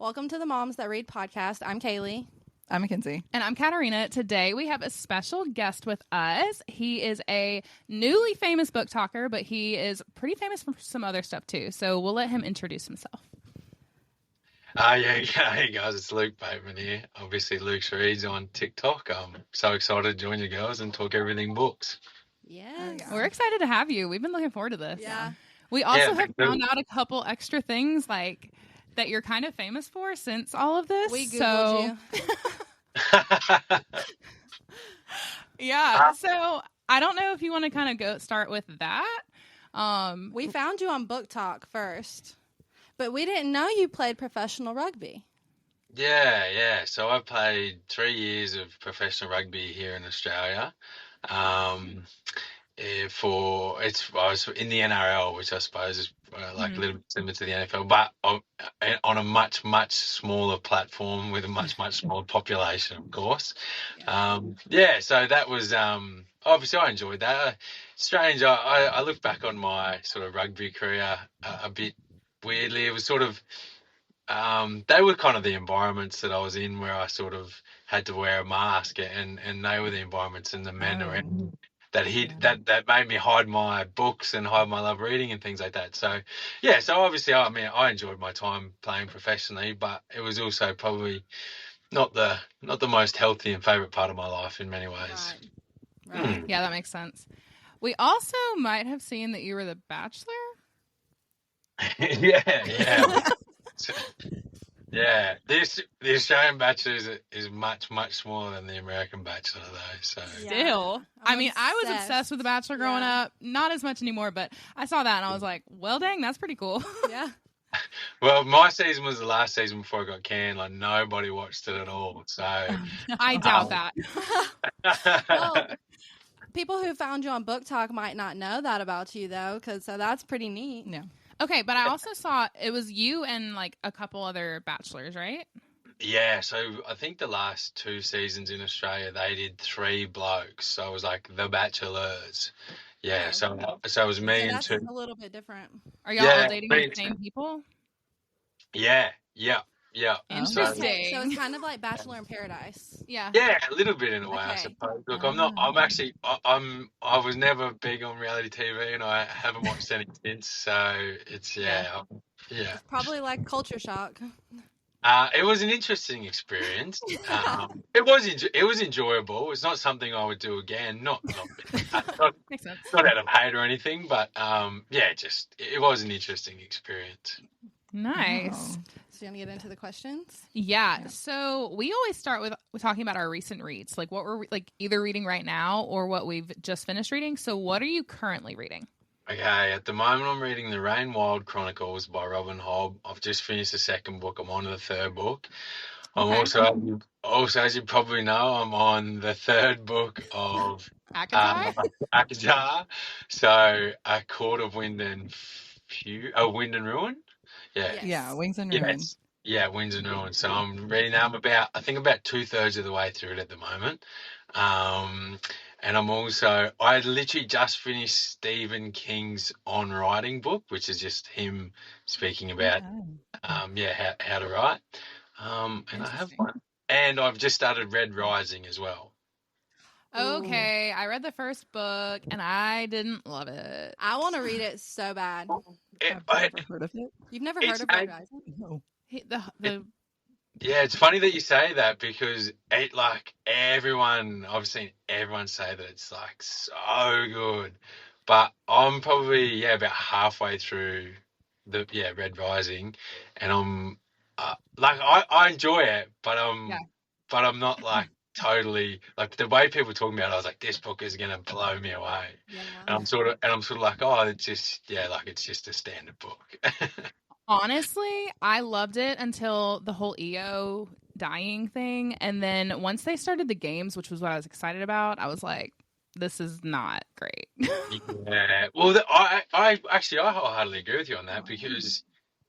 Welcome to the Moms That Read podcast. I'm Kaylee. I'm McKenzie. And I'm Katarina. Today we have a special guest with us. He is a newly famous book talker, but he is pretty famous for some other stuff too. So we'll let him introduce himself. Hey guys, it's Luke Bateman here. Obviously, Luke's Reads on TikTok. I'm so excited to join you girls and talk everything books. Yes. We're excited to have you. We've been looking forward to this. Yeah. We also have found out a couple extra things like that you're kind of famous for since all of this. We Googled you. Yeah. So I don't know if you want to kind of start with that. We found you on Book Talk first, but we didn't know you played professional rugby. Yeah. So I played 3 years of professional rugby here in Australia. I was in the NRL, which I suppose is a little bit similar to the NFL, but on a much smaller platform with a much smaller population, of course. So that was obviously I enjoyed that. Strange. I look back on my sort of rugby career a bit weirdly. It was sort of they were kind of the environments that I was in where I sort of had to wear a mask, and they were the environments and the men around that made me hide my books and hide my love reading and things like that. So obviously I enjoyed my time playing professionally, but it was also probably not the most healthy and favorite part of my life in many ways. Right. Yeah, that makes sense. We also might have seen that you were the Bachelor. Yeah. Yeah, the Australian Bachelor is much smaller than the American Bachelor though. So Still, I was obsessed. obsessed with the Bachelor growing up. Not as much anymore, but I saw that and I was like, well, dang, that's pretty cool. Yeah. Well, my season was the last season before it got canned. Like nobody watched it at all. So I doubt that. Well, people who found you on Book Talk might not know that about you though, so that's pretty neat. No. Okay, but I also saw it was you and like a couple other bachelors, right? Yeah, so I think the last 2 seasons in Australia they did 3 blokes. So it was like the Bachelors. Yeah, so it was me and that's 2. a little bit different. Are y'all all dating the same people? Yeah. Interesting. So it's kind of like Bachelor in Paradise. Yeah. Yeah, a little bit in a way, I Okay. suppose. Look, I was never big on reality TV, and I haven't watched any since. So it's yeah. It's probably like culture shock. It was an interesting experience. It was enjoyable. It's not something I would do again. Not Makes sense. not out of hate or anything, but it was an interesting experience. Nice. Oh. So you want to get into the questions? Yeah. So we always start with talking about our recent reads, like what we're like either reading right now or what we've just finished reading. So what are you currently reading? Okay, at the moment I'm reading The Rain Wild Chronicles by Robin Hobb. I've just finished the 2nd book. I'm on to the 3rd book. I'm also, as you probably know, I'm on the 3rd book of Akatar. So A Court of Wind and Ruin. Yeah. Yes. Yeah, Wings and Ruin. Yeah, Winds and Ruin. So I'm reading that. I'm about 2/3 of the way through it at the moment. And I literally just finished Stephen King's On Writing book, which is just him speaking about, how to write. And I have one. And I've just started Red Rising as well. Okay, I read the first book and I didn't love it. I want to read it so bad. I've never heard of it. You've never heard of Red Rising? No. Yeah, it's funny that you say that because I've seen everyone say that it's like so good, but I'm probably about halfway through the Red Rising, and I'm I enjoy it, but I'm not like totally like the way people talk about it. I was like, this book is gonna blow me away, and I'm sort of like, oh, it's just it's just a standard book. Honestly, I loved it until the whole EO dying thing. And then once they started the games, which was what I was excited about, I was like, this is not great. Yeah. Well, I wholeheartedly agree with you on that because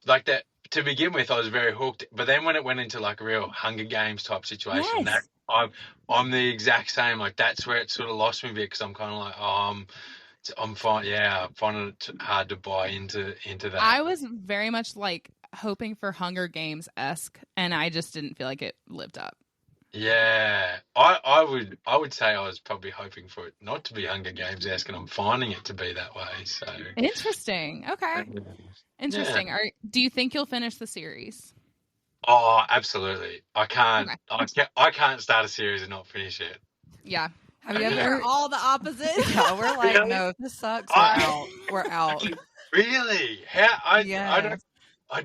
like that to begin with, I was very hooked. But then when it went into like a real Hunger Games type situation, I'm the exact same. Like that's where it sort of lost me a bit because I'm kind of like, I'm fine. Yeah, I'm finding it hard to buy into that. I was very much like hoping for Hunger Games-esque, and I just didn't feel like it lived up. Yeah, I would say I was probably hoping for it not to be Hunger Games-esque, and I'm finding it to be that way. So Interesting. Okay. Interesting. Yeah. Do you think you'll finish the series? Oh, absolutely. I can't. Okay. I can't start a series and not finish it. Yeah. Have you Yeah. We're ever? all the opposite. Yeah, we're like, Really? no, if this sucks, we're out. We're out. Really? How? I Yes.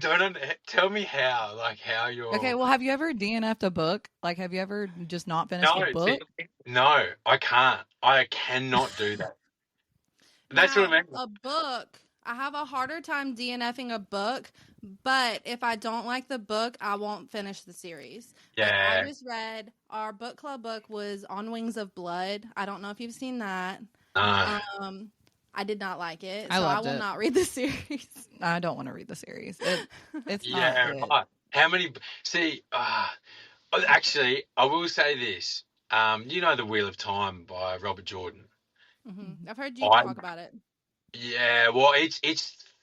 don't. Tell me how. Like how you're. Okay, well, have you ever DNF'd a book? Like, have you ever just not finished a book? No, I can't. I cannot do that. That's what I mean. A book. I have a harder time DNFing a book, but if I don't like the book, I won't finish the series. Yeah. Like I just read our book club book was On Wings of Blood. I don't know if you've seen that. I did not like it, so I will not read the series. I don't want to read the series. It's not Yeah. good. Right. How many? See, actually, I will say this. You know, The Wheel of Time by Robert Jordan. Mm-hmm. I've heard you talk about it. Yeah, well, it's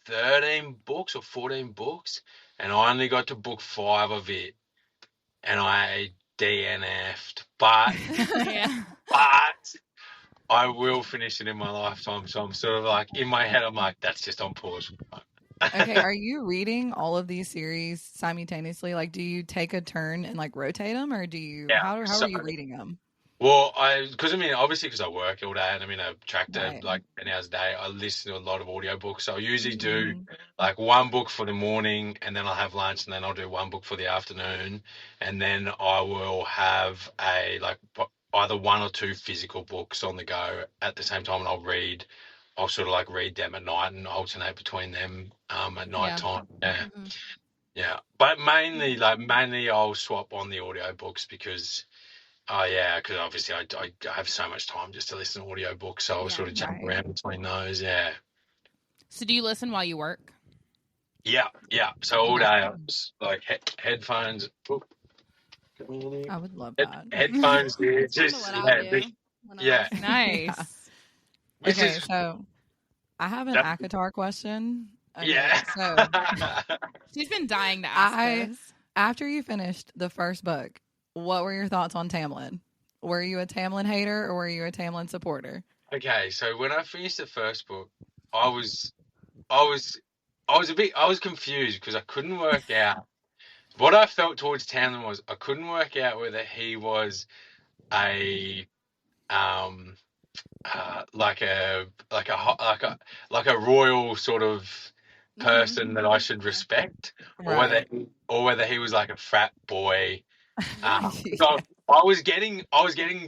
13 books or 14 books, and I only got to book 5 of it, and I DNF'd. But Yeah. but I will finish it in my lifetime. So I'm sort of like in my head, I'm like, that's just on pause. Okay, are you reading all of these series simultaneously? Like, do you take a turn and like rotate them, or do you? Yeah, How are you reading them? Well, obviously because I work all day and I'm in a tractor like 10 hours a day, I listen to a lot of audiobooks. So I usually do like one book for the morning, and then I'll have lunch, and then I'll do one book for the afternoon, and then I will have either 1 or 2 physical books on the go at the same time, and I'll sort of like read them at night and alternate between them at night time. Yeah. Mm-hmm. Yeah. But mainly I'll swap on the audiobooks because because obviously I have so much time just to listen to audiobooks, so I'll sort of jump around between those, So do you listen while you work? Yeah. So all day I was like headphones. I would love that. Headphones, yeah. Nice. Okay, so I have an ACOTAR question. Okay, yeah. So she's been dying to ask this. After you finished the first book, what were your thoughts on Tamlin? Were you a Tamlin hater or were you a Tamlin supporter? Okay, so when I finished the first book, I was confused because I couldn't work out what I felt towards Tamlin was I couldn't work out whether he was a like a royal sort of person that I should respect, or whether he was like a frat boy. So I was getting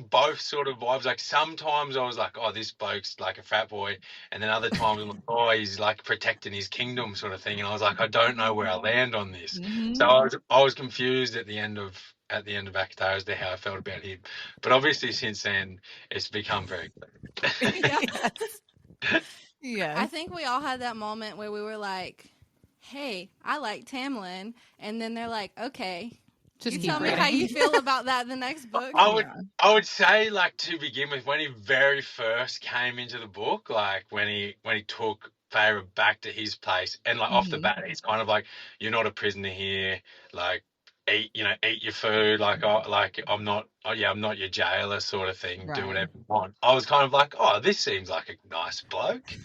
both sort of vibes. Like sometimes I was like, oh, this bloke's like a frat boy, and then other times I'm like, oh, he's like protecting his kingdom sort of thing. And I was like, I don't know where I land on this. So I was confused at the end of ACOTAR as to how I felt about him. But obviously since then it's become very clear. Yeah. I think we all had that moment where we were like, hey, I like Tamlin, and then they're like, okay. Just tell me how you feel about that in the next book. I would say, like, to begin with, when he very first came into the book, like when he took Feyre back to his place, and like off the bat, he's kind of like, "You're not a prisoner here. Like, eat your food. Like, I'm not your jailer, sort of thing. Do whatever you want." I was kind of like, "Oh, this seems like a nice bloke."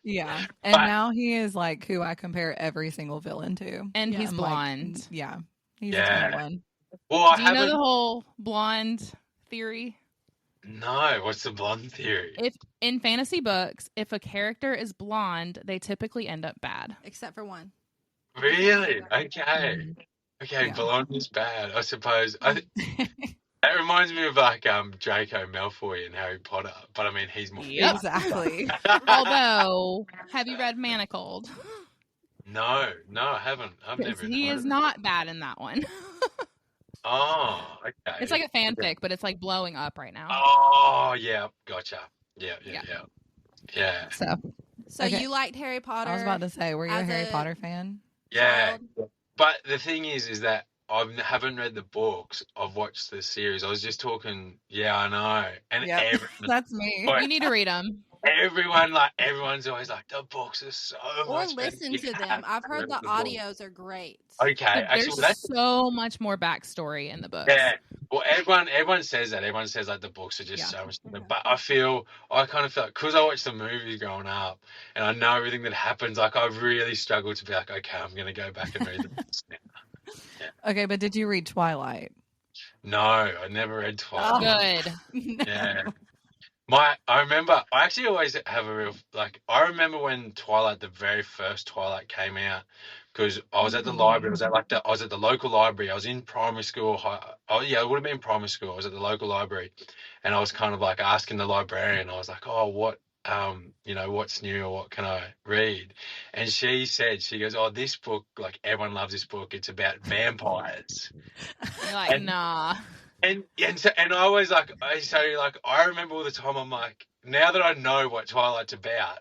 Yeah, and now he is like who I compare every single villain to, and he's blonde. Like, he's a one. Well, do you know the whole blonde theory? No, what's the blonde theory? If in fantasy books, if a character is blonde, they typically end up bad, except for one. Really? Okay. Okay, blonde is bad, I suppose. That reminds me of like Draco Malfoy in Harry Potter, but I mean he's more exactly. Although, have you read Manacled? No, I haven't. I've never. He is not bad in that one. Oh, okay. It's like a fanfic, but it's like blowing up right now. Oh, yeah, gotcha. Yeah. So you liked Harry Potter? I was about to say, were you a Harry Potter fan? Yeah, but the thing is that I haven't read the books. I've watched the series. I was just talking. Yeah, I know. And that's me. You need to read them. everyone's always like, the books are so or much better. listen to them. I've heard the audios are great. Okay, But there's so much more backstory in the books. Yeah. Well, everyone says that. Everyone says like the books are just so much better. But I kind of feel like, because I watched the movies growing up and I know everything that happens, like I really struggle to be like, okay, I'm going to go back and read the books now. Yeah. Okay, but did you read Twilight? No, I never read Twilight. Good. Yeah. I remember, I actually always have a real, like, I remember when Twilight, the very first Twilight came out, because I was at the library, I was at the local library, I was in primary school, it would have been primary school, I was at the local library, and I was kind of like asking the librarian, I was like, oh, what, what's new, or what can I read? And she goes, oh, this book, like, everyone loves this book, it's about vampires. You're like, nah. And I was like, I remember all the time. I'm like, now that I know what Twilight's about,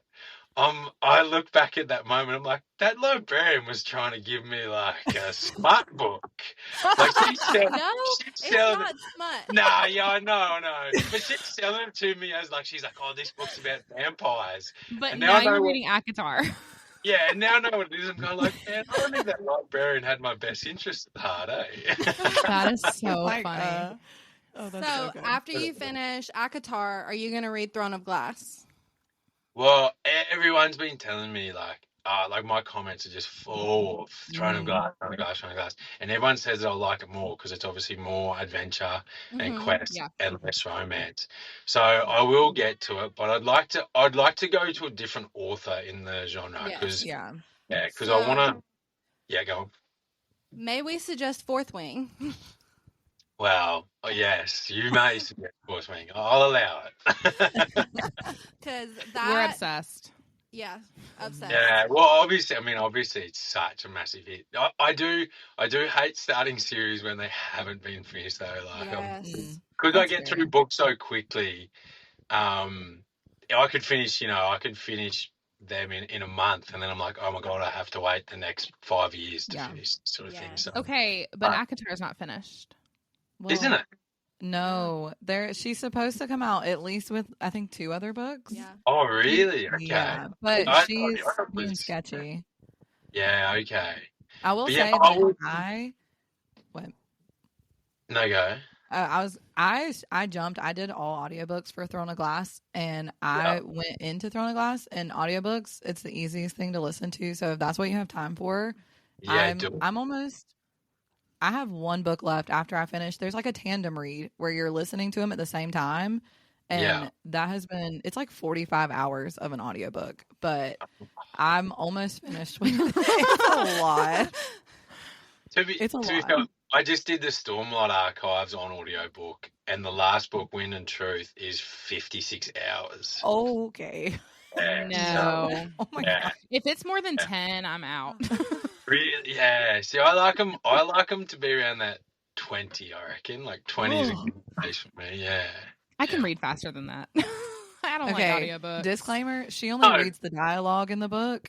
I look back at that moment. I'm like, that librarian was trying to give me like a smart book. Like it's not smart. Nah, yeah, I know. But she's selling it to me as like, she's like, oh, this book's about vampires. But and now you're reading ACOTAR. Yeah, and now I know what it is. I'm kind of like, man, I don't think that librarian had my best interest at heart, eh? That is so funny. So after you finish ACOTAR, are you going to read Throne of Glass? Well, everyone's been telling me like my comments are just full of Throne of Glass. And everyone says that I like it more because it's obviously more adventure and quest and less romance. So I will get to it, but I'd like to go to a different author in the genre because I want to go on. May we suggest Fourth Wing? Well, yes, you may suggest Fourth Wing. I'll allow it. Because we're obsessed. Yeah, obsessed. Yeah, well, obviously it's such a massive hit. I do hate starting series when they haven't been finished though. Like, because I get through books so quickly. I could finish them in a month, and then I'm like, oh my god, I have to wait the next 5 years to finish, sort of thing. So okay, but ACOTAR's not finished, isn't it? No, she's supposed to come out at least with I think 2 other books. Yeah. Oh really? Okay. Yeah, but she's being sketchy. Yeah. Okay. I will say what? No, go. I jumped. I did all audiobooks for Throne of Glass, and I went into Throne of Glass and audiobooks. It's the easiest thing to listen to. So if that's what you have time for, I have 1 book left after I finish. There's like a tandem read where you're listening to them at the same time. And that has been, it's like 45 hours of an audiobook, but I'm almost finished with it. It's a lot. It's a lot. I just did the Stormlight Archives on audiobook, and the last book, Wind and Truth, is 56 hours. Okay. No. Oh my God. If it's more than 10, I'm out. Really? Yeah. See, I like them to be around that 20, I reckon. Like 20 is a good place for me, yeah. I can read faster than that. I don't like audiobooks. Disclaimer, she only reads the dialogue in the book.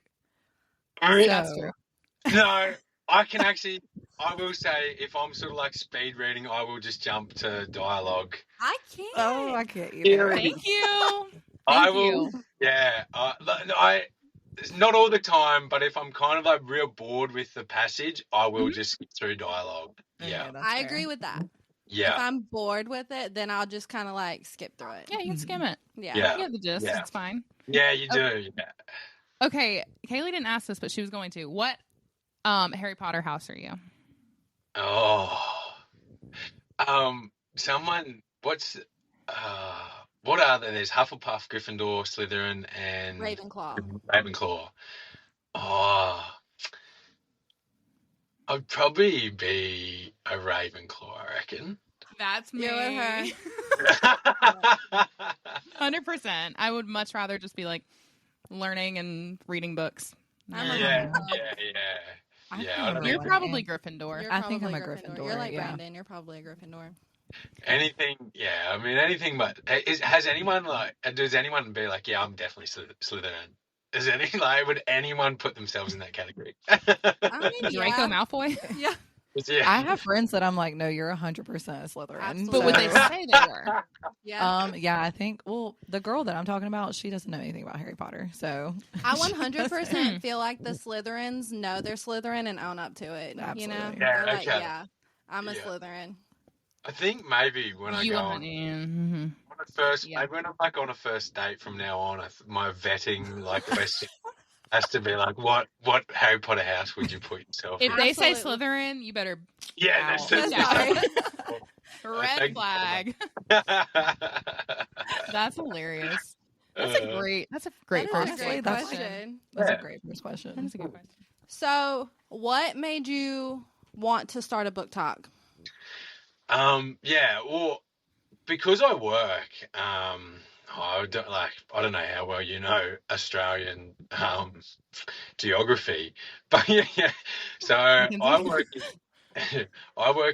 Really? That's true. No, I will say, if I'm sort of like speed reading, I will just jump to dialogue. I can't. Oh, I can't either. Thank you. I will. Yeah. Not all the time, but if I'm kind of like real bored with the passage, I will just skip through dialogue. Yeah. I agree with that. Yeah. If I'm bored with it, then I'll just kind of like skip through it. Yeah, you can skim it. Yeah. You get the gist. It's fine. Yeah, you do. Yeah. Okay. Kaylee didn't ask this, but she was going to. What Harry Potter house are you? Oh. What are there? There's Hufflepuff, Gryffindor, Slytherin, and Ravenclaw. Oh, I'd probably be a Ravenclaw, I reckon. That's me. 100%. I would much rather just be like learning and reading books. Yeah. You're probably Gryffindor. I think I'm a Gryffindor. You're like Brandon. You're probably a Gryffindor. Anything, yeah. I mean, anything. But does anyone be like, yeah, I'm definitely Slytherin? Would anyone put themselves in that category? I mean, Draco Malfoy. Yeah. Yeah. I have friends that I'm like, no, you're 100% a Slytherin. Absolutely. But would they say they were? Yeah, I think. Well, the girl that I'm talking about, she doesn't know anything about Harry Potter, so I 100% feel like the Slytherins know they're Slytherin and own up to it. Absolutely. You know, Yeah, they're like, okay. yeah, I'm a Slytherin. I think maybe when I go on maybe when I'm like on a first date from now on, my vetting like question has to be like, what Harry Potter house would you put yourself If in? they say Slytherin, you better. Yeah, That's right. Red flag. That's hilarious. That's a great That first is a great question. That's a great first question. That's a good question. So, what made you want to start a book talk? Yeah, well, because I work, I don't know how well you know Australian geography, but yeah. So I work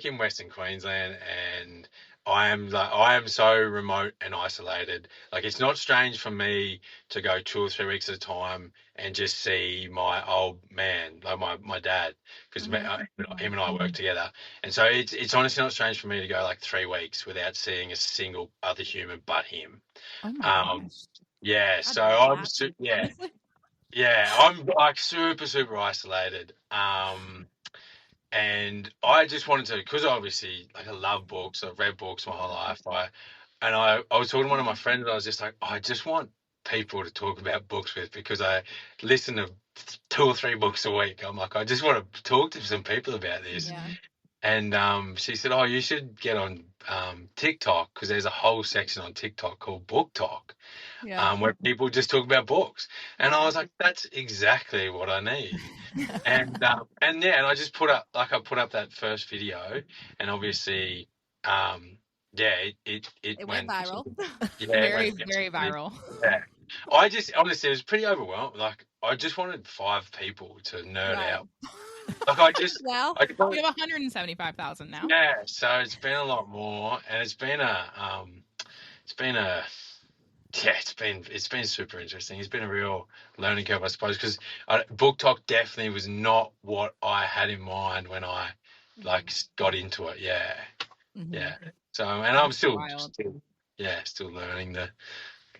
in Western Queensland, and I am so remote and isolated. Like, it's not strange for me to go 2 or 3 weeks at a time and just see my old man, like my dad, because him and I work together. And so it's honestly not strange for me to go like 3 weeks without seeing a single other human but him. Oh my gosh. Yeah. So I'm like super isolated. And I just wanted to, because obviously, like, I love books. I've read books my whole life. I was talking to one of my friends, and I was just like, I just want people to talk about books with, because I listen to 2 or 3 books a week. I'm like, I just want to talk to some people about this. Yeah. And she said, oh, you should get on TikTok, because there's a whole section on TikTok called Book Talk, where people just talk about books. And I was like, that's exactly what I need. And I just put up that first video, and obviously, it went viral. Yeah, very viral. Yeah. I just honestly, it was pretty overwhelmed. Like, I just wanted 5 people to nerd out. Like, I just we have 175,000 now. Yeah, so it's been a lot more, and it's been super interesting. It's been a real learning curve, I suppose, because Book Talk definitely was not what I had in mind when I got into it. Yeah, yeah. So, and I'm still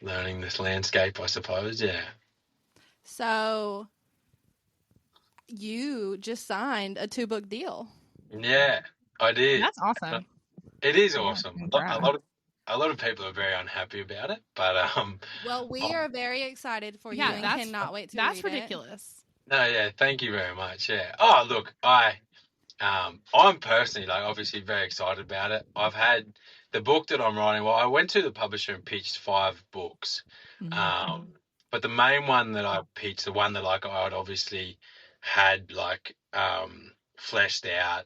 learning this landscape, I suppose. Yeah. So, you just signed a 2-book deal. Yeah, I did. That's awesome. It is awesome. A lot of people are very unhappy about it, but well, we are very excited for you and cannot wait to read it. That's ridiculous. No, yeah, thank you very much. Yeah. Oh, look, I'm personally, like, obviously very excited about it. I've had the book that I'm writing. Well, I went to the publisher and pitched 5 books, but the main one that I pitched, the one that like I'd obviously had fleshed out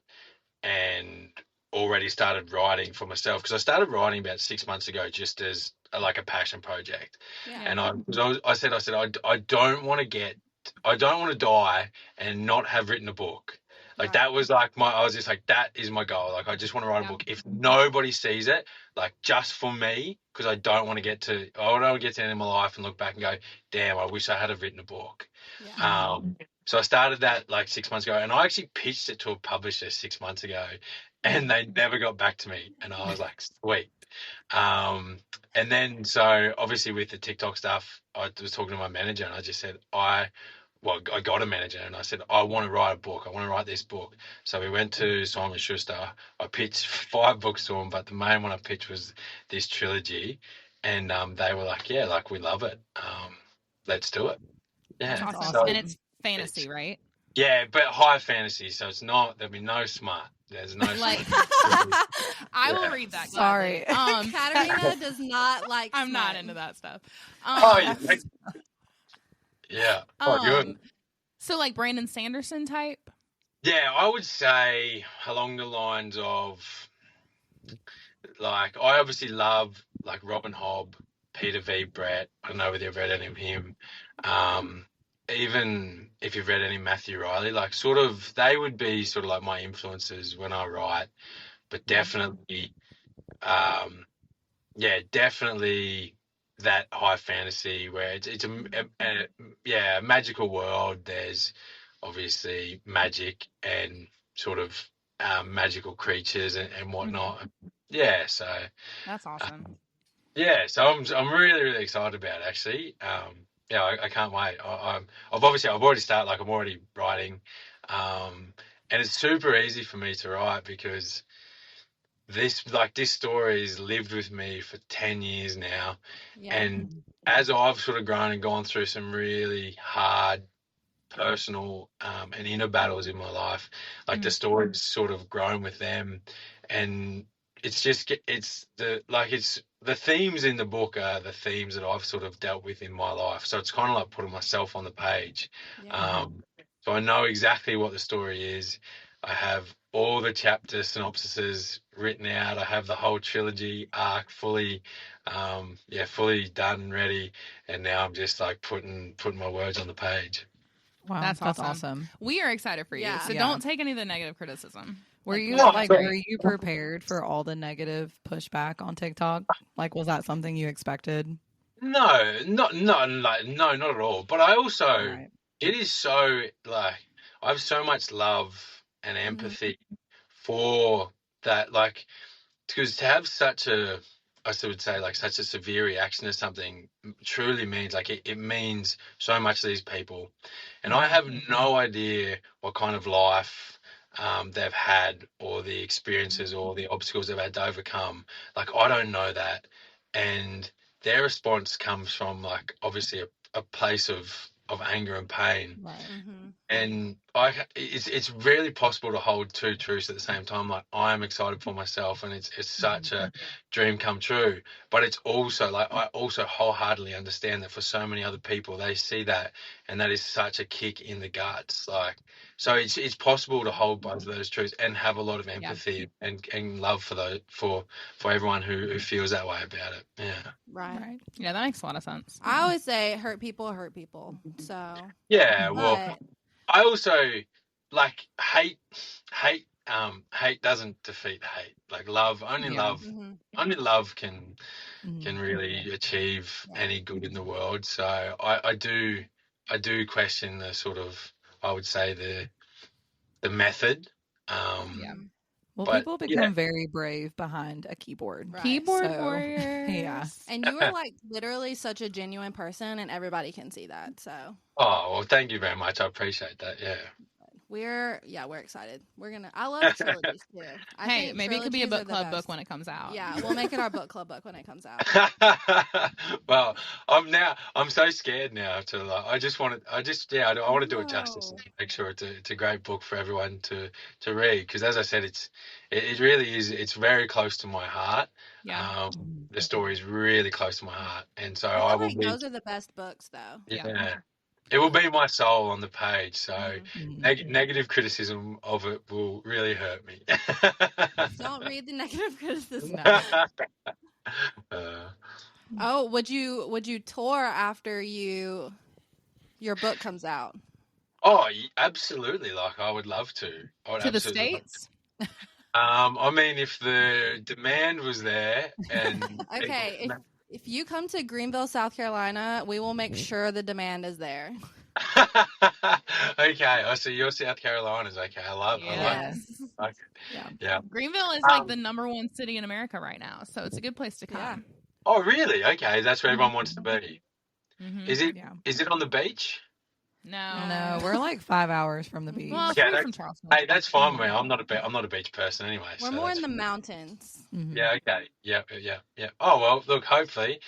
and already started writing for myself, because I started writing about 6 months ago, just as a passion project. Yeah. And I said I don't want to die and not have written a book. Like, that was like I was just like, that is my goal. Like, I just want to write a book. If nobody sees it, like, just for me, because I don't want to get to the end of my life and look back and go, damn, I wish I had have written a book. Yeah. So I started that like 6 months ago, and I actually pitched it to a publisher 6 months ago, and they never got back to me. And I was like, sweet. And then, so obviously with the TikTok stuff, I was talking to my manager, and I just said, I got a manager, and I said, I want to write a book. I want to write this book. So we went to Simon & Schuster. I pitched 5 books to them, but the main one I pitched was this trilogy. And they were like, yeah, like, we love it. Let's do it. Yeah. That's awesome. So, and it's fantasy, right? Yeah, but high fantasy. So it's not, there'll be no smart. There's no like, I will read that. Sorry. Katarina does not like I'm smart. not into that stuff. Yeah. Good. So, like, Brandon Sanderson type? Yeah, I would say along the lines of, like, I obviously love, like, Robin Hobb, Peter V. Brett. I don't know whether you've read any of him. Even if you've read any Matthew Riley, like, sort of, they would be sort of like my influences when I write. But definitely, definitely that high fantasy where it's a magical world. There's obviously magic and sort of magical creatures and whatnot. Yeah, so that's awesome. Yeah, so I'm really really excited about it, actually. Yeah, I can't wait. I've already started. Like I'm already writing, and it's super easy for me to write because this story has lived with me for 10 years now, and as I've sort of grown and gone through some really hard personal and inner battles in my life, like the story's sort of grown with them, and it's the themes in the book are the themes that I've sort of dealt with in my life. So it's kind of like putting myself on the page. So I know exactly what the story is. I have all the chapter synopsises written out. I have the whole trilogy arc fully done and ready, and now I'm just like putting my words on the page. Wow, that's awesome. We are excited for you, so don't take any of the negative criticism. Were you prepared for all the negative pushback on TikTok? Like, was that something you expected? No, not at all. But I also, it is so like I have so much love and empathy for that, like, because to have such a, I would say, like such a severe reaction to something truly means like it means so much to these people, and I have no idea what kind of life they've had or the experiences or the obstacles they've had to overcome. Like I don't know that, and their response comes from like obviously a place of anger and pain, and it's really possible to hold two truths at the same time. Like I am excited for myself, and it's such a dream come true. But it's also like I also wholeheartedly understand that for so many other people, they see that, and that is such a kick in the guts. Like so, it's possible to hold both of those truths and have a lot of empathy and love for everyone who feels that way about it. Yeah. Right. Yeah, that makes a lot of sense. I always say hurt people hurt people. So yeah, well, I also like hate doesn't defeat hate. Like love only love can really achieve any good in the world. So I do question the sort of, I would say, the method. Well, people become very brave behind a keyboard. Right. Keyboard warriors. Yeah. And you are like literally such a genuine person, and everybody can see that. So. Oh, well, thank you very much. I appreciate that. Yeah. We're excited. I love trilogies too. Hey, maybe it could be a book club book when it comes out. Yeah, we'll make it our book club book when it comes out. Well, I'm so scared now to like, I want to do it justice and make sure it's a great book for everyone to read, because as I said, it really is, it's very close to my heart. Yeah. The story is really close to my heart, and so those are the best books though. Yeah. It will be my soul on the page, so negative criticism of it will really hurt me. Don't read the negative criticism. No. Would you tour after your book comes out? Oh, absolutely! Like I would love to. To the States. I mean, if the demand was there, and okay. If you come to Greenville, South Carolina, we will make sure the demand is there. Okay, I see your South Carolina's okay. I love it. Yeah. Greenville is like the #1 city in America right now, so it's a good place to come. Yeah. Oh, really? Okay, that's where everyone wants to be. Is it on the beach? No, we're like 5 hours from the beach. Well, from Charleston. Hey, that's fine with me. I'm not a beach person anyway. We're more in the mountains. Yeah. Okay. Yeah. Oh well, look. Hopefully,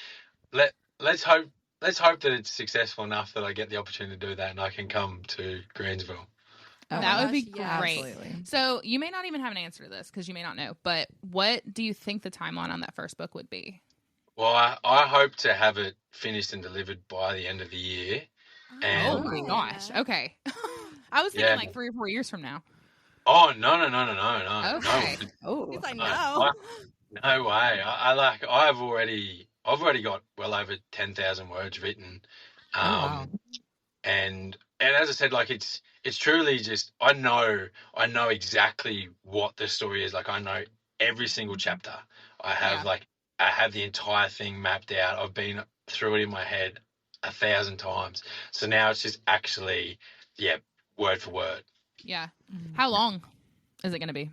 let's hope that it's successful enough that I get the opportunity to do that and I can come to Greensville. That would be great. Absolutely. So you may not even have an answer to this because you may not know, but what do you think the timeline on that first book would be? Well, I hope to have it finished and delivered by the end of the year. And, oh my gosh! Okay, I was thinking like 3 or 4 years from now. Oh no! Okay. Oh, he's like no. No way! I've already got well over 10,000 words written, wow. and as I said, like it's truly just I know exactly what the story is. Like I know every single chapter. I have the entire thing mapped out. I've been through it in my head 1,000 times. So now it's just actually, word for word. Yeah. How long? is it going to be?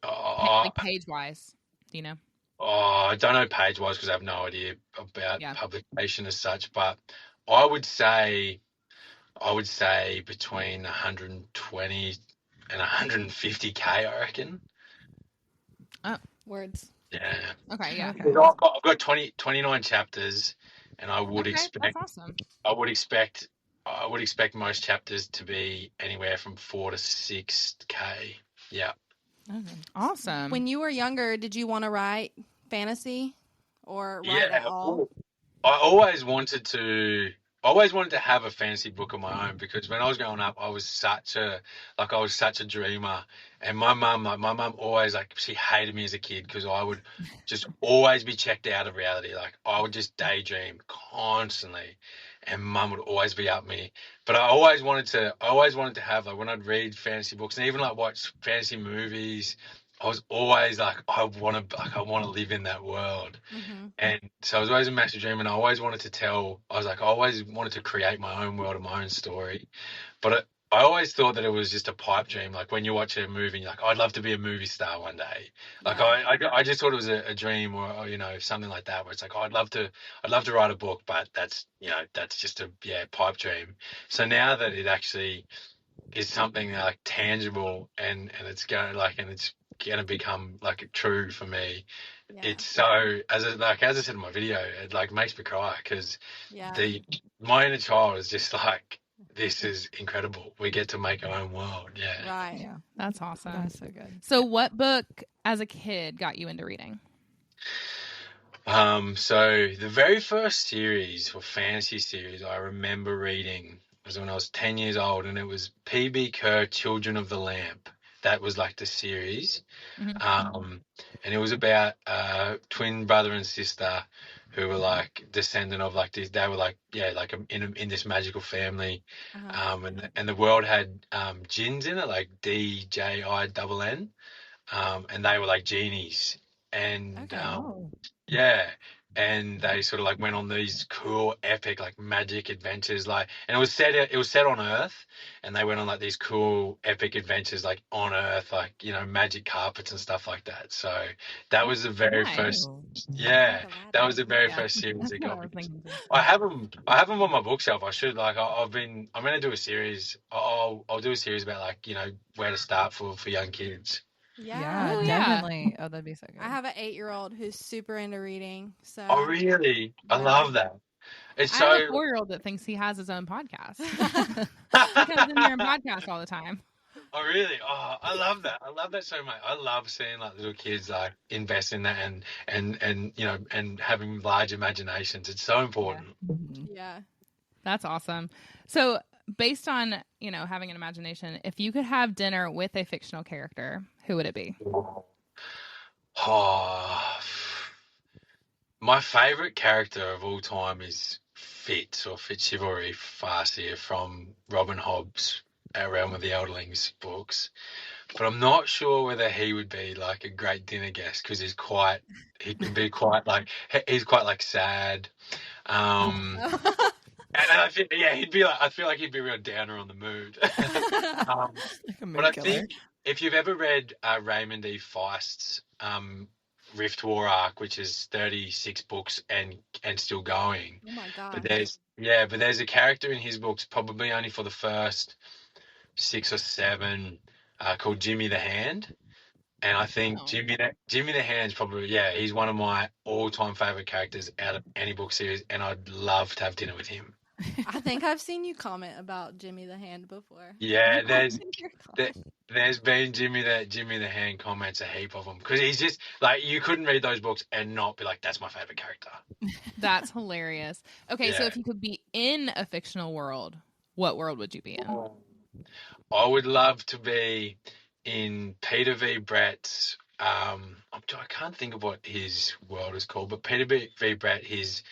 Like page-wise, do you know? I don't know page-wise because I have no idea about publication as such, but I would say between 120 and 150K, I reckon. Oh, words. Yeah. Okay, yeah. Okay. I've got 29 chapters, and I would expect. That's awesome. I would expect most chapters to be anywhere from 4 to 6K. Yeah. Okay. Awesome. When you were younger, did you want to write fantasy or write at all? I always wanted to have a fantasy book of my own because when I was growing up, I was such a dreamer. And my mum always she hated me as a kid because I would just always be checked out of reality. Like I would just daydream constantly, and mum would always be up me. But I always wanted to have, like, when I'd read fantasy books and even like watch fantasy movies, I was always like, I want to live in that world. Mm-hmm. And so I was always a massive dream, and I always wanted to create my own world and my own story. But I always thought that it was just a pipe dream. Like when you watch a movie and you're like, I'd love to be a movie star one day. Like I just thought it was a dream or something like that, where it's like, I'd love to write a book, but that's just a pipe dream. So now that it actually is something like tangible and it's going to become like true for me. Yeah. It's so, as I said in my video, it like makes me cry because my inner child is just like, this is incredible. We get to make our own world. Yeah. Right. Yeah. That's awesome. That's so good. So what book as a kid got you into reading? So the very first series or fantasy series I remember reading was when I was 10 years old, and it was P.B. Kerr, Children of the Lamp. That was like the series. Mm-hmm. And it was about twin brother and sister who were like descendant of like this. They were like in this magical family. Uh-huh. And the world had jinns in it, like DJINN. And they were like genies. And and they sort of like went on these cool, epic, like magic adventures, and it was set on Earth, and they went on like these cool, epic adventures, like on Earth, like magic carpets and stuff like that. So that was the very first. Yeah, that was the very first series that got me. I have them on my bookshelf. I should I'm going to do a series. I'll do a series about where to start for young kids. Yeah, definitely. Oh, that'd be so good. I have an 8-year-old who's super into reading. So. Oh, really? I love that. I have a 4-year-old that thinks he has his own podcast. He comes in here and podcasts all the time. Oh, really? Oh, I love that. I love that so much. I love seeing like little kids like invest in that and having large imaginations. It's so important. Yeah. That's awesome. So, based on, having an imagination, if you could have dinner with a fictional character, who would it be? Oh, my favorite character of all time is Fitz or Fitzchivalry Farseer from Robin Hobb's Realm of the Elderlings books. But I'm not sure whether he would be like a great dinner guest because he's quite sad. And I feel like he'd be real downer on the mood. But I think if you've ever read Raymond E. Feist's Rift War arc, which is 36 books and still going. Oh my god! But there's a character in his books, probably only for the first 6 or 7, called Jimmy the Hand. And I think Jimmy the Hand's probably, he's one of my all-time favorite characters out of any book series, and I'd love to have dinner with him. I think I've seen you comment about Jimmy the Hand before. Yeah, there's been Jimmy the Hand comments, a heap of them, because he's just like, you couldn't read those books and not be like, that's my favorite character. That's hilarious. Okay, so if you could be in a fictional world, what world would you be in? I would love to be in Peter V. Brett's. I can't think of what his world is called, but Peter V. Brett, his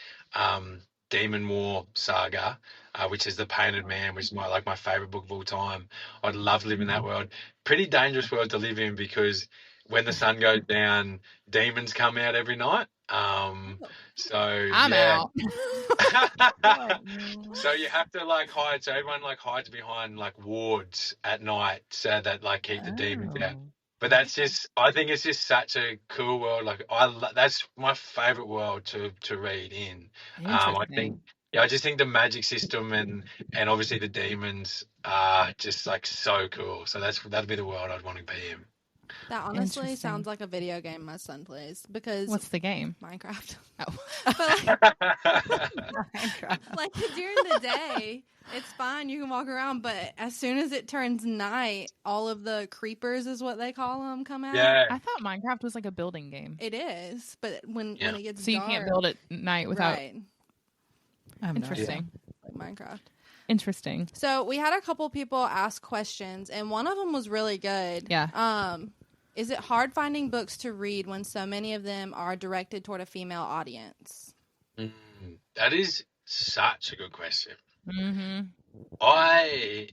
Demon War saga, which is The Painted Man, which is my favorite book of all time. I'd love to live in that world. Pretty dangerous world to live in because when the sun goes down, demons come out every night, So I'm out. So you have to like hide. So everyone like hides behind like wards at night, so that like keep the demons out. But that's just, I think it's just such a cool world. Like that's my favorite world to read in. I think, yeah, I just think the magic system and obviously the demons are just like so cool. So that'd be the world I'd want to be in. That honestly sounds like a video game my son plays. Because what's the game? Minecraft. Oh, but like during the day, it's fine. You can walk around, but as soon as it turns night, all of the creepers is what they call them come out. Yeah, I thought Minecraft was like a building game. It is, but when it gets so you dark, can't build at night without. Right. Interesting. Like Minecraft. Interesting. So we had a couple people ask questions, and one of them was really good. Yeah. Is it hard finding books to read when so many of them are directed toward a female audience? That is such a good question. Mm-hmm. I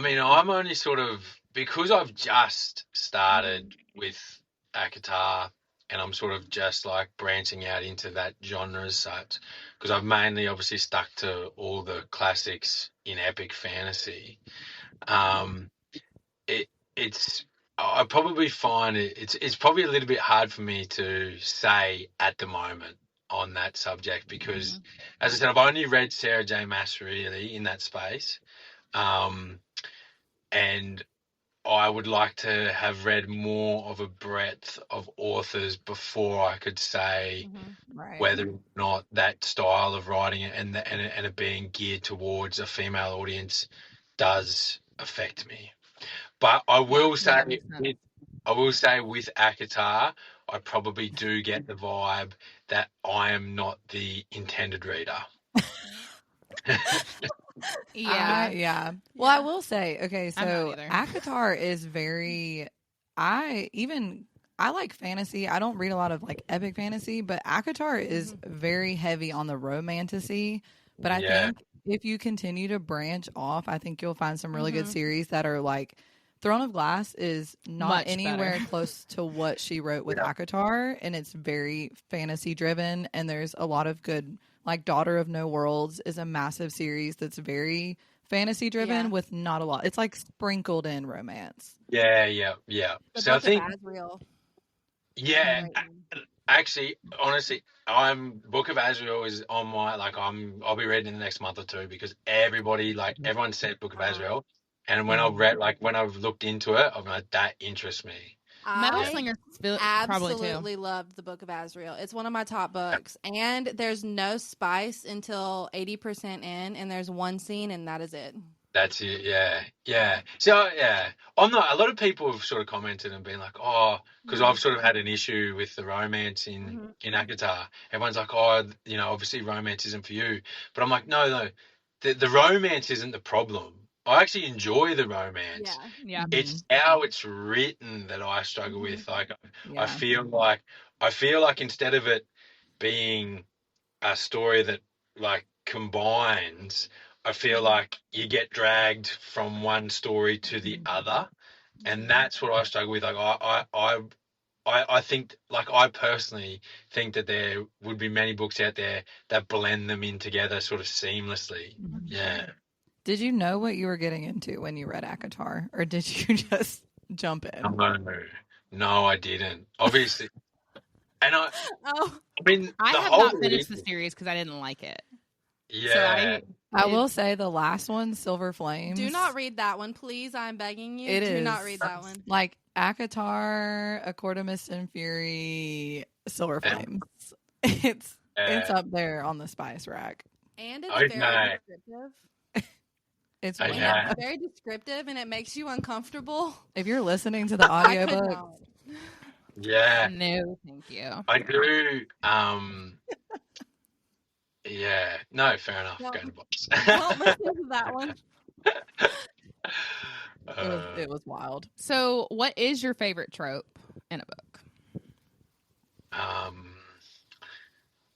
mean, I'm only sort of, because I've just started with ACOTAR and I'm sort of just like branching out into that genre as such, because I've mainly obviously stuck to all the classics in epic fantasy. I probably find it's probably a little bit hard for me to say at the moment on that subject because, as I said, I've only read Sarah J. Maas really in that space, and I would like to have read more of a breadth of authors before I could say whether or not that style of writing and it being geared towards a female audience does affect me. But I will say with ACOTAR, I probably do get the vibe that I am not the intended reader. Yeah. Well, I will say, okay, so ACOTAR is very, I like fantasy. I don't read a lot of like epic fantasy, but ACOTAR is very heavy on the romantasy. But I think if you continue to branch off, I think you'll find some really good series that are like, Throne of Glass is not much anywhere better. close to what she wrote with ACOTAR, and it's very fantasy driven, and there's a lot of good, like Daughter of No Worlds is a massive series that's very fantasy driven with not a lot. It's like sprinkled in romance. Yeah. The So Book I think of Azrael. Yeah, actually, honestly, Book of Azrael is on my I'll be reading in the next month or two because everyone said Book of Azrael, and when I've looked into it, I'm like, that interests me. Metal Slinger absolutely loved the Book of Azrael. It's one of my top books, and there's no spice until 80% in, and there's one scene, and that is it. That's it, yeah. So, I'm not. A lot of people have sort of commented and been like, "Oh," because I've sort of had an issue with the romance in ACOTAR. Everyone's like, "Oh, obviously romance isn't for you," but I'm like, no, the romance isn't the problem. I actually enjoy the romance. Yeah. It's how it's written that I struggle with. Like, I feel like instead of it being a story that like combines, I feel like you get dragged from one story to the other, and that's what I struggle with. Like I think, like, I personally think that there would be many books out there that blend them in together sort of seamlessly. Yeah. Did you know what you were getting into when you read ACOTAR, or did you just jump in? No, I didn't. Obviously, and I have not finished the series because I didn't like it. Yeah. So I will say the last one, Silver Flames. Do not read that one, please. I'm begging you. Do not read that one. Like ACOTAR, A Court of Mist and Fury, Silver Flames. It's up there on the spice rack. And it's very descriptive. It's very descriptive, and it makes you uncomfortable. If you're listening to the audiobook. Yeah. No, thank you. I do. Yeah. No, fair enough. Go to box. Don't listen to that one. It was wild. So, what is your favorite trope in a book?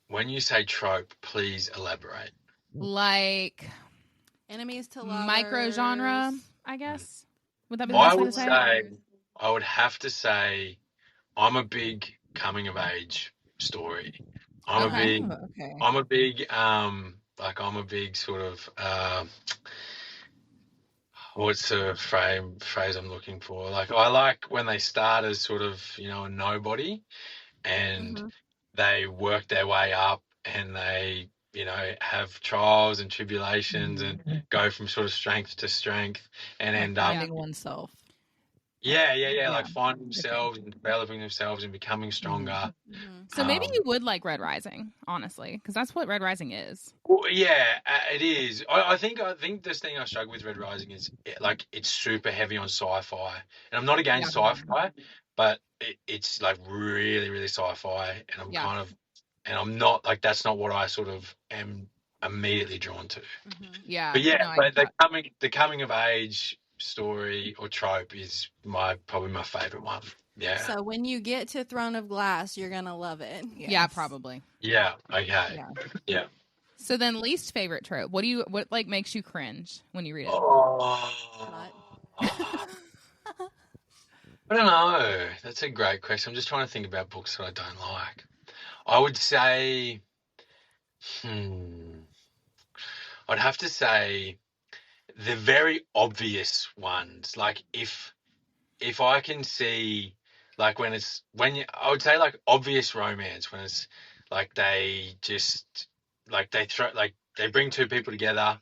When you say trope, please elaborate. Like enemies to lovers. Micro genre, I guess. Would that be I would have to say I'm a big coming of age story. I'm a big sort of what's the phrase I'm looking for? Like, I like when they start as sort of, a nobody, and they work their way up, and they, have trials and tribulations and go from sort of strength to strength and like end up finding oneself. Yeah, like finding themselves and developing themselves and becoming stronger. So maybe you would like Red Rising, honestly, because that's what Red Rising is. Well, yeah, it is. I think this thing I struggle with Red Rising is it's super heavy on sci-fi, and I'm not against sci-fi, but it's like really, really sci-fi, and I'm not like, that's not what I sort of am immediately drawn to. Yeah, but the coming of age story or trope is probably my favorite one. Yeah. So when you get to Throne of Glass, you're gonna love it. Yes. Yeah, probably. Yeah. Okay. Yeah. So then, least favorite trope. What like makes you cringe when you read it? I don't know. That's a great question. I'm just trying to think about books that I don't like. I would say, I'd have to say the very obvious ones. Like if I can see, like I would say like obvious romance, when it's like they just like they bring two people together,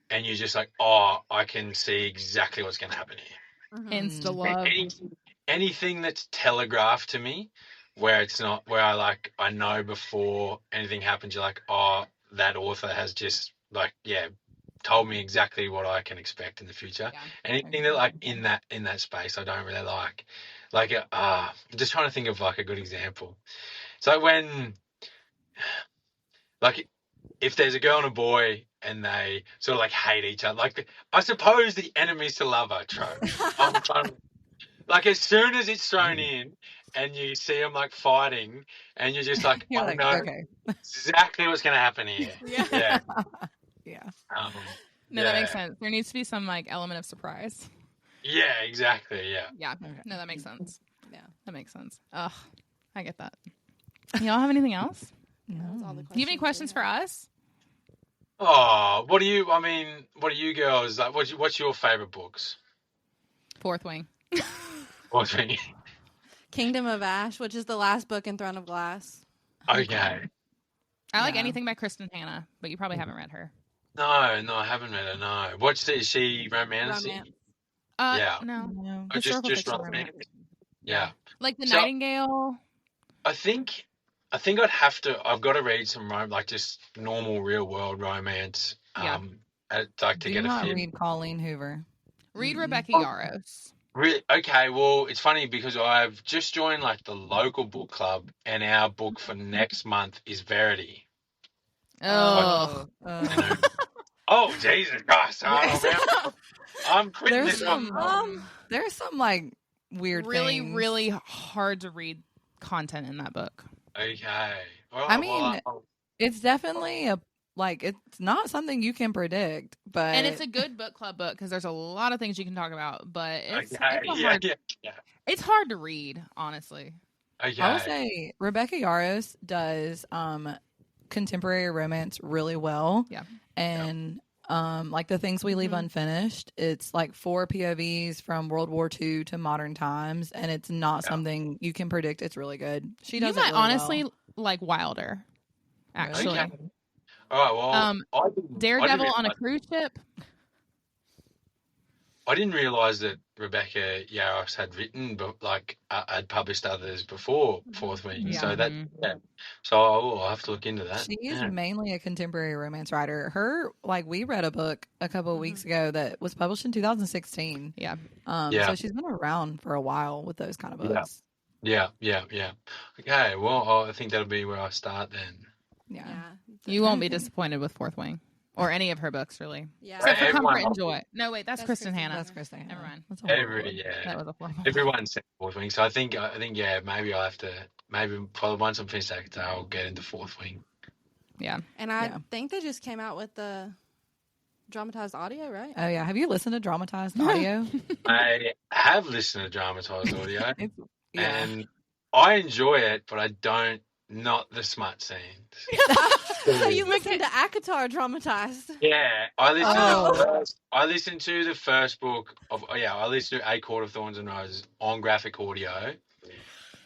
and you're just like, oh, I can see exactly what's going to happen here. Insta love. Anything that's telegraphed to me, where it's not, where I know before anything happens, you're like, oh, that author has just told me exactly what I can expect in the future. Yeah. Anything that like in that space, I don't really like. I'm just trying to think of like a good example. So when, like, if there's a girl and a boy and they sort of like hate each other, like I suppose the enemies to lover trope. Like as soon as it's thrown in and you see them like fighting, and you're just like, I know exactly what's going to happen here. Yeah. Yeah. No, that makes sense. There needs to be some like element of surprise. Yeah, exactly. Yeah. Yeah. Okay. No, that makes sense. Yeah, that makes sense. Ugh, I get that. Y'all have anything else? No. That was all the questions. Do you have any questions for us? Oh, what do you girls like? What's your favorite books? Fourth Wing. Fourth Wing. Kingdom of Ash, which is the last book in Throne of Glass. Okay. I like anything by Kristen Hanna, but you probably haven't read her. No, I haven't read her. No. Is she romance? Yeah. No. Just romance. Yeah. Like the Nightingale. I think I've got to read some just normal real world romance. To get a feel. Read Colleen Hoover. Read Rebecca Yarros. Really? Okay, well, it's funny because I've just joined like the local book club, and our book for next month is Verity. Oh. Oh, Jesus Christ. I'm quitting this one. There's some like weird things. Really hard to read content in that book. Okay. Right, it's definitely it's not something you can predict, but and it's a good book club book because there's a lot of things you can talk about, but it's hard to read, honestly. Okay. I would say Rebecca Yarros does contemporary romance really well. Yeah. And like The Things We Leave Unfinished, it's like 4 POVs from World War II to modern times, and it's not something you can predict. It's really good. She does. You might really honestly like Wilder, actually. Okay. All right, well, Daredevil on a cruise ship. I didn't realize that Rebecca Yarros had written, but had published others before Fourth Wing. Yeah. So I'll have to look into that. She is mainly a contemporary romance writer. We read a book a couple of weeks ago that was published in 2016. Yeah. So she's been around for a while with those kind of books. Yeah. Okay, well, I think that'll be where I start then. Yeah. You won't be disappointed with Fourth Wing. Or any of her books, really. Yeah. Except for Comfort and Joy. No, wait, that's Kristen Hanna. That's Kristen Hanna. Never mind. That was a horrible Everyone said Fourth Wing. So I think maybe I'll have to, once I'm finished that, I'll get into Fourth Wing. Yeah. And I think they just came out with the dramatized audio, right? Oh, yeah. Have you listened to dramatized audio? I have listened to dramatized audio. And I enjoy it, but I don't. Not the smut scenes. So you listen to Akatar Dramatized? Yeah, I listened. Oh. To the first, I listened to the first book of. I listened to A Court of Thorns and Roses on graphic audio.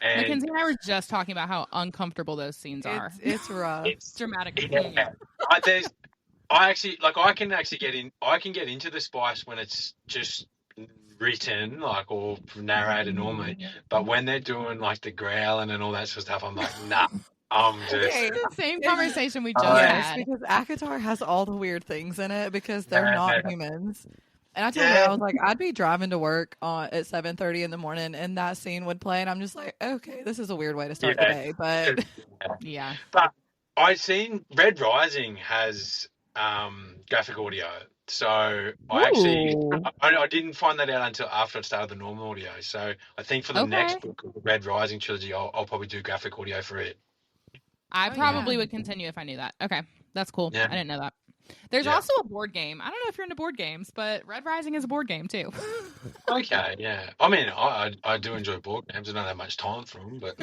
And McKenzie and I were just talking about how uncomfortable those scenes are. It's rough. It's dramatic. Yeah. I can actually get in. I can get into the spice when it's just written, like, or narrated normally. But when they're doing like the growling and all that sort of stuff, I'm like, nah. I'm just The same conversation we just Yes, had. because Akatar has all the weird things in it because they're not humans. And I told you, Yeah. I was like, I'd be driving to work at 7:30 in the morning, and that scene would play, and I'm just like, okay, this is a weird way to start the day, but Yeah. But I've seen Red Rising has graphic audio, so I actually I didn't find that out until after I started the normal audio. So I think for the next book of the Red Rising trilogy, I'll probably do graphic audio for it. I probably would continue if I knew that. Okay, that's cool. Yeah. I didn't know that. There's also a board game. I don't know if you're into board games, but Red Rising is a board game too. Okay, yeah. I mean, I do enjoy board games. I don't have much time for them, but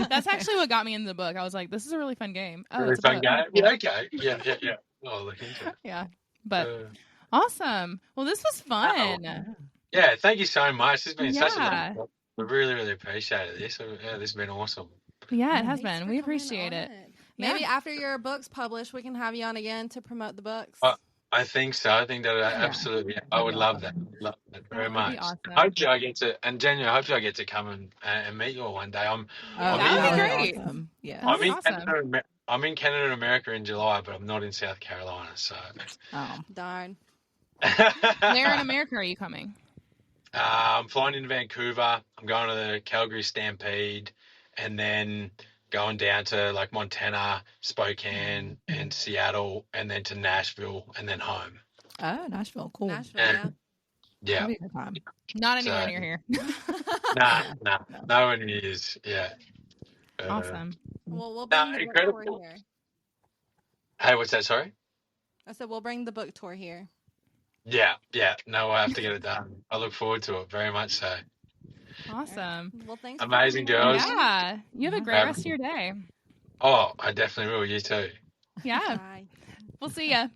That's actually what got me into the book. I was like, this is a really fun game. Oh, really it's a fun book. game. Yeah, okay, yeah. I'll look into it. Yeah, but awesome. Well, this was fun. Yeah, thank you so much. It's been such a Yeah. I really, really appreciated this. Yeah, this has been awesome. Yeah, it has Thanks been. for We coming appreciate on it. Maybe after your book's published, we can have you on again to promote the books. I think so. I think that absolutely. I would love that. Love that very much. Awesome. Hopefully, I get to, and Daniel, hopefully, I get to come and meet you all one day. that would be great. Awesome. Yeah. That'd be awesome. I'm in Canada and America in July, but I'm not in South Carolina. So, Darn. Where in America are you coming? I'm flying into Vancouver. I'm going to the Calgary Stampede, and then going down to like Montana, Spokane, and Seattle, and then to Nashville, and then home. Oh, Nashville. Cool. Nashville, Yeah. That'd be a good time. Not anywhere near here. Nah, no one is. Yeah. Awesome. Well, we'll bring the book tour here. Hey, what's that? Sorry? I said we'll bring the book tour here. Yeah. No, I have to get it done. I look forward to it very much so. Awesome. Well, thanks. Amazing girls. Yeah. You have a great rest of your day. Oh, I definitely will. You too. Yeah. Bye. We'll see ya.